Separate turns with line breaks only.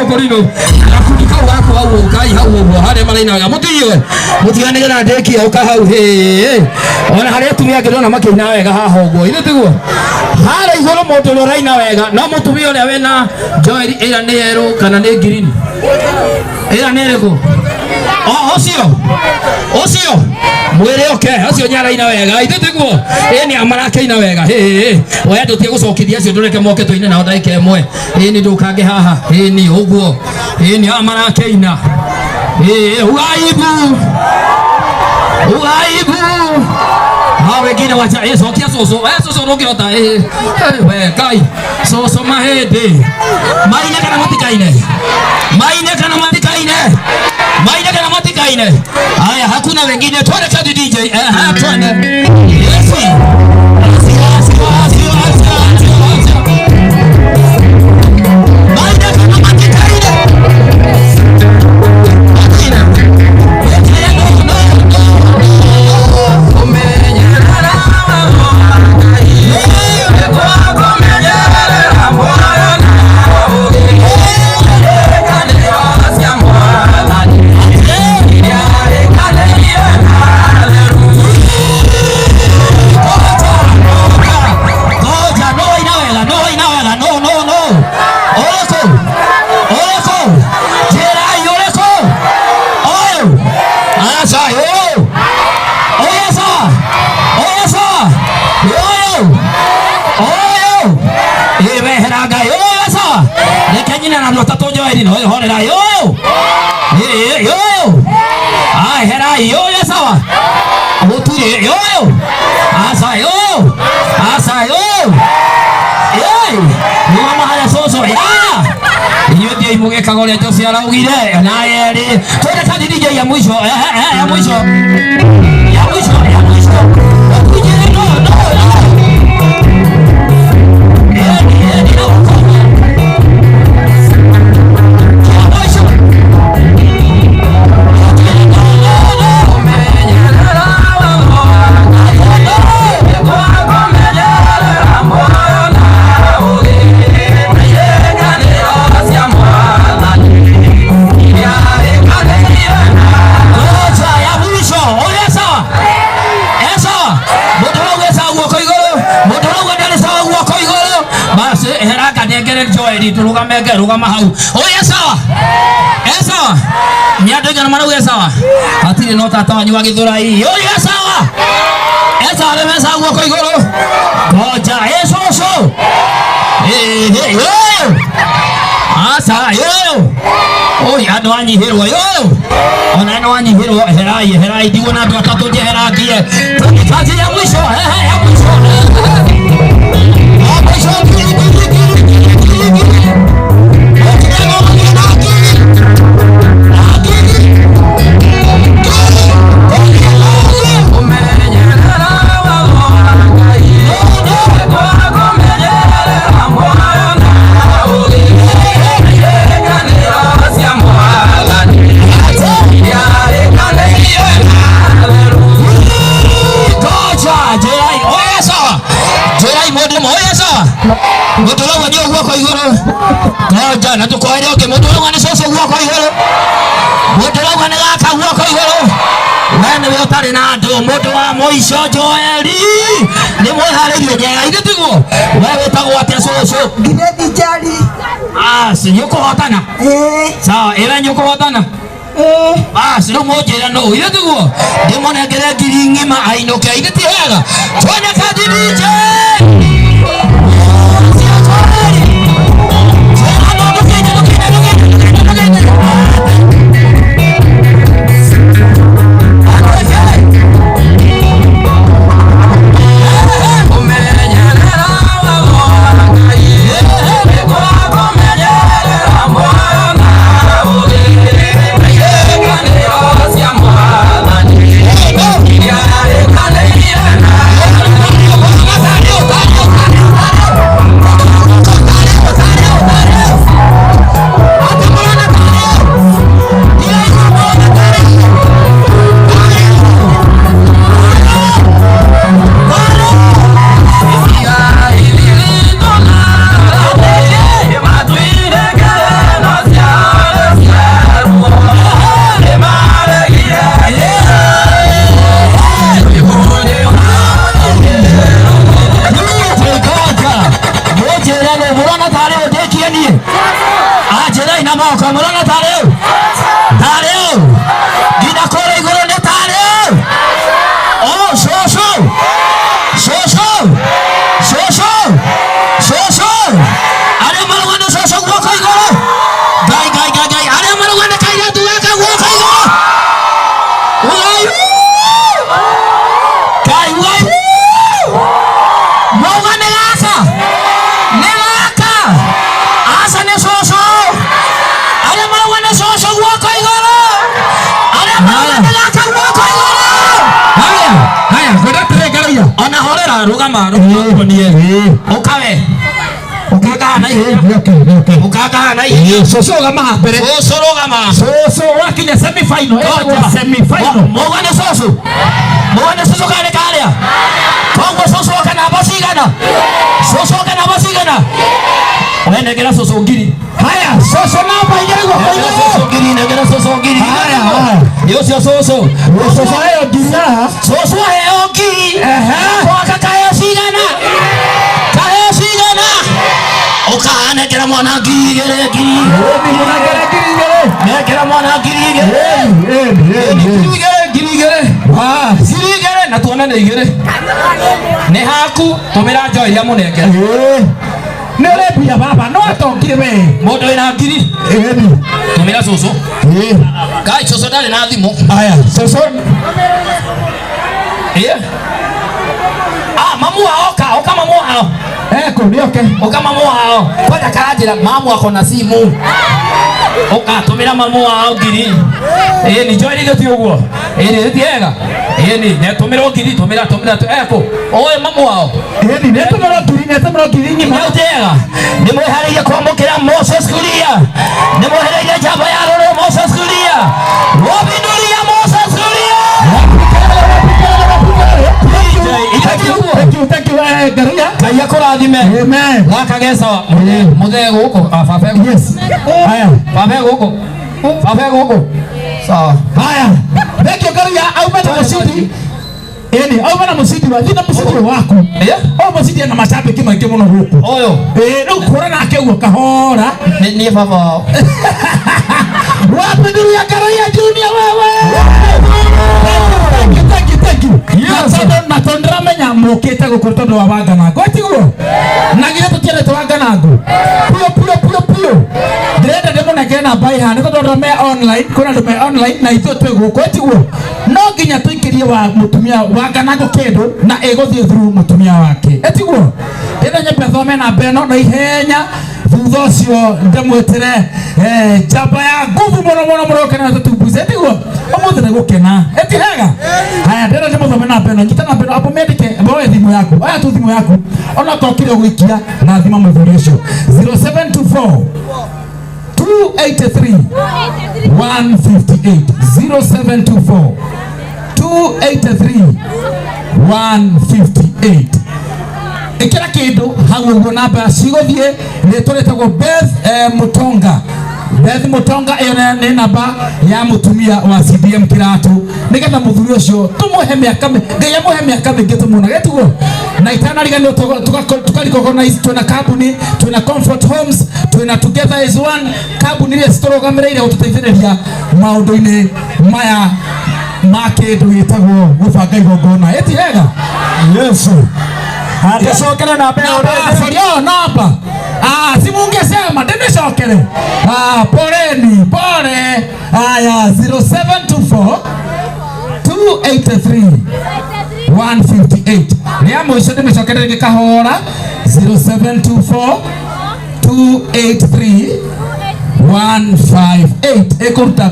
Korino akunika wako au ukai hau hare malaina ya mutiyo mutigane na ndeki uka hau he ona hare tumia ngirona makina wega haha uguo ine tiguo hare igoro mundu raina wega no mutumia uria wena Joel ira ni yero kana ni green ira ni reko Osio mwere oke acio nyara ina wega itiguo ni amarake ina wega oya ndutie gucokithia acio ndureke moke toine na ndaike emwe ni ndukange haha ni uguo ni amarake ina ugaibu ha wengine wacha cokia soso ndungihota we kai soso mahindi maine kana matikaine haya hakuna wengine twende kadi DJ twende yes Muge kagole Jose araugire na yeri twende kadi DJ ya mwisho ya mwisho ukujire no Rugama hau oya sawa nyadoga na marawe sawa atire no tata wanyu wa githurai oya sawa le mesa guoko igoro goja so asa oya ndo anyihirwo ona no anyihirwo herai digo na ndo atatu je herakie kazi ya mwisho ya mwisho Motoro ndio huwa kwa igoro. Ngoja na tukoere oke motoro ni soso huwa kwa igoro. Motoro ni gaka huwa kwa igoro. Wene we utari na ndo moto wa moisho Joeli. Ni mweharerio nyega igitugo. Wewe tagwo atia soso.
Gidedi jali.
Si nyuko hotana. Sawa, ila nyuko hotana. Sino mojera no igitugo. Demone gere giringima ainoke igiti hega. Twende kadi DJ. Orera rugama nie. Okawe. Ukaka na ihe. Ukaka na ihe.
Soso gama mbere.
Soso rugama.
Soso wakinya semi final. Semi final.
Mugane soso. Mugane soso kale kale. Kongo soso kana basigana. Soso kana basigana. Wende kila soso ngiri.
Haya, soso namba yego.
Soso ngiri na kila soso ngiri.
Haya.
Yo sio soso.
Soso hayo ngiri.
Soso hayo ngiri. Kwa kaka sigana. Kaya sigana. Okane kila mwana ngiri ngiri.
Ni mwana ngiri ngiri.
Ne kila mwana ngiri ngiri. Ngiri ngiri. Ah, ngiri ngiri na tuona ne ngiri. Ne haku tumira joy ya muneke.
Nere pia baba no atongire we.
Modo ina ngiri. Tumira soso. Kai soso dale na thimu.
Aya, soso.
Mamu hao oka mamu hao.
Kunioke.
Oka mamu hao. Kwenda karajira mamu ako na simu. Oka tumira mamu hao ngiri. Ni joy ni gati uguo. Ni tiega. Ni ne tumira ngiri tumira eko. Oe mamu hao.
Ni ne tumira ngiri ni
ma tiega. Ni muharire kwamukira Moses Kuria. Ni muharire jaba ya rore Moses Kuria. Wabinduria Moses Kuria. Thank you, Garia.
Kaya
kurathime.
Amen.
Wakagesa muthego guko babego.
Yes. Haya.
Babego guko. Sawa.
Haya. Thank you, Garia. Aume na musidi. Aume na musidi wa thina musidi wako. Musidi na mashabiki maingi muno guko.
Oyo.
No kurana akegwo kahora.
Ni baba.
Wapinduria Garia Junior wewe. Thank you. Na tondra menya mokete gukuru tondu wa Wanganango atiguo na gire tutiere Wanganango pio ndrenda ndimunege na bai hane tondu me online kuna ndu me online na ithu twi guku atiguo no nginya tuikirie wa mutumia Wanganango kindu na eguthie through mutumia wake atiguo ndenda nyembe thome na beno na ihenya thutha ucio ndamwetire jamba ya nguvu muno murokena tutumbuze atiguo umuthi na gukena etihega haya ndenda ndimuthome na beno nyita na beno hapo medike mboe thimu yako aya tu thimu yako ona kokire gwikia na thima muthuri ucio 0724 283 158 0724 283 158 ikira kindu haguo namba cigothie nituretagwo Beth Mutonga iyo ni namba ya mutumia wa CDM Kiratu nigetha muthuri ucio tumuhe miaka ngai muhe miaka mingi tumuna getugo na itana rigano tukarecognize tuna kambuni tuna Comfort Homes tuna Together as One kambuni ile citorogamirire gututeithĩrĩria maundu-ini maya ma kindu gitagwo gubanga igongona etihega Yesu hata sokele na beo ndio namba simungesema ndimeshokele pole haya 0724 283 158 ria mwisho ndimeshokele ngikahora 0724 283 158 ekuruta